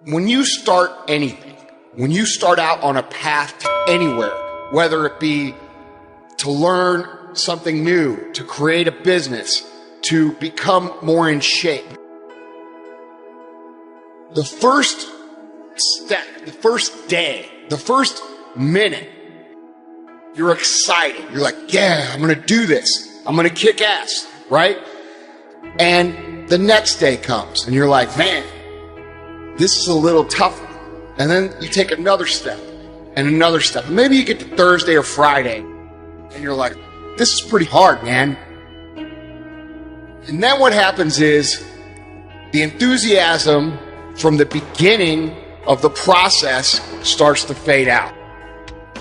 When you start anything, when you start out on a path to anywhere, whether it be to learn something new, to create a business, to become more in shape, the first step, the first day, the first minute, you're excited. You're like, yeah, I'm going to do this. I'm going to kick ass, right? And the next day comes and you're like, man, this is a little tougher. And then you take another step and another step. And maybe you get to Thursday or Friday and you're like, this is pretty hard, man. And then what happens is the enthusiasm from the beginning of the process starts to fade out.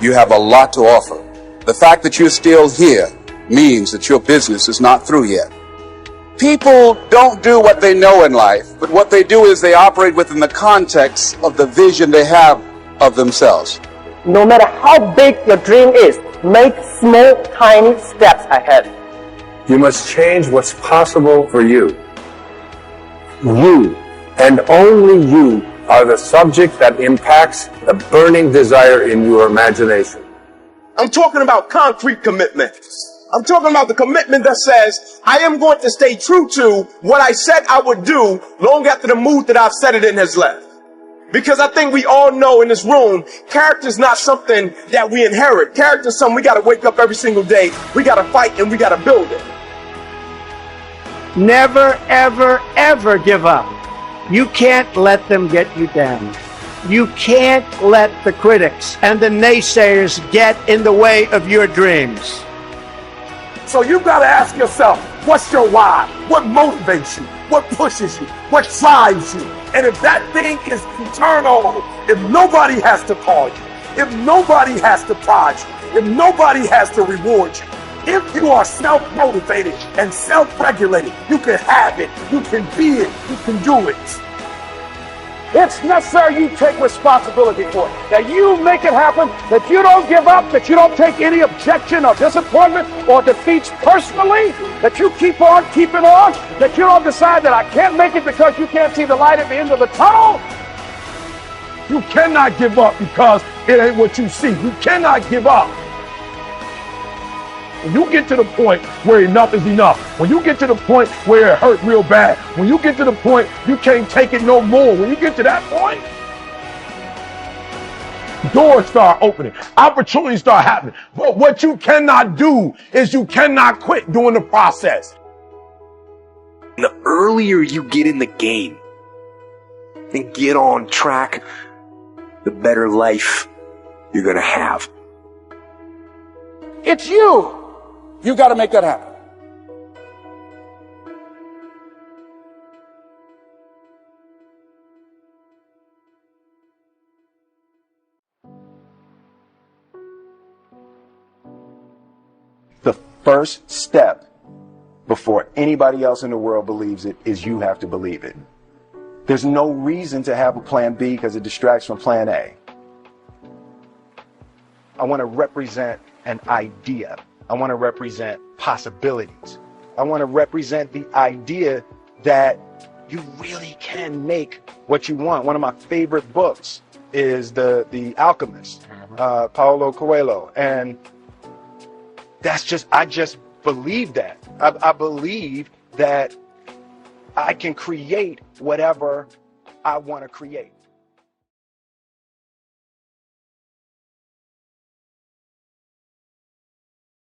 You have a lot to offer. The fact that you're still here means that your business is not through yet. People don't do what they know in life, but what they do is they operate within the context of the vision they have of themselves. No matter how big your dream is, make small, tiny steps ahead. You must change what's possible for you. You, and only you, are the subject that impacts the burning desire in your imagination. I'm talking about concrete commitment. I'm talking about the commitment that says, I am going to stay true to what I said I would do long after the mood that I've set it in has left. Because I think we all know in this room, character is not something that we inherit. Character is something we got to wake up every single day. We got to fight and we got to build it. Never, ever, ever give up. You can't let them get you down. You can't let the critics and the naysayers get in the way of your dreams. So you got to ask yourself, what's your why? What motivates you? What pushes you? What drives you? And if that thing is internal, if nobody has to call you, if nobody has to prod you, if nobody has to reward you, if you are self-motivated and self-regulated, you can have it, you can be it, you can do it. It's necessary you take responsibility for it, that you make it happen, that you don't give up, that you don't take any objection or disappointment or defeats personally, that you keep on keeping on, that you don't decide that I can't make it because you can't see the light at the end of the tunnel. You cannot give up because it ain't what you see. You cannot give up. When you get to the point where enough is enough, when you get to the point where it hurt real bad, when you get to the point you can't take it no more, when you get to that point, doors start opening, opportunities start happening. But what you cannot do is you cannot quit during the process. The earlier you get in the game and get on track, the better life you're going to have. It's you. You got to make that happen. The first step before anybody else in the world believes it is you have to believe it. There's no reason to have a plan B because it distracts from plan A. I want to represent an idea. I want to represent possibilities. I want to represent the idea that you really can make what you want. One of my favorite books is The Alchemist, Paulo Coelho. And I just believe that. I believe that I can create whatever I want to create.